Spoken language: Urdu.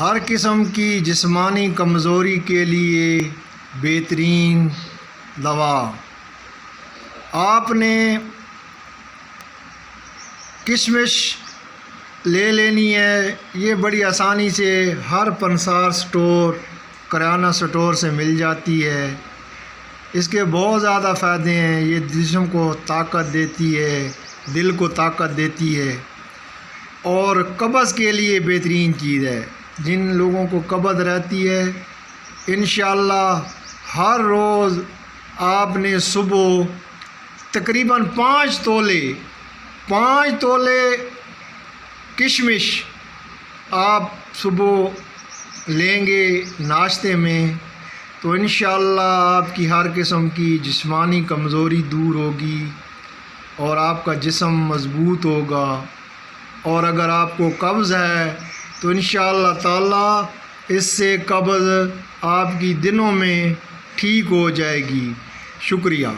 ہر قسم کی جسمانی کمزوری کے لیے بہترین دوا۔ آپ نے کشمش لے لینی ہے، یہ بڑی آسانی سے ہر پنسار سٹور، کریانہ سٹور سے مل جاتی ہے۔ اس کے بہت زیادہ فائدے ہیں، یہ جسم کو طاقت دیتی ہے، دل کو طاقت دیتی ہے، اور قبض کے لیے بہترین چیز ہے۔ جن لوگوں کو قبض رہتی ہے، انشاءاللہ ہر روز آپ نے صبح تقریباً 5 تولے کشمش آپ صبح لیں گے ناشتے میں، تو انشاءاللہ آپ کی ہر قسم کی جسمانی کمزوری دور ہوگی اور آپ کا جسم مضبوط ہوگا۔ اور اگر آپ کو قبض ہے تو انشاءاللہ تعالی اس سے قبض آپ کی دنوں میں ٹھیک ہو جائے گی۔ شکریہ۔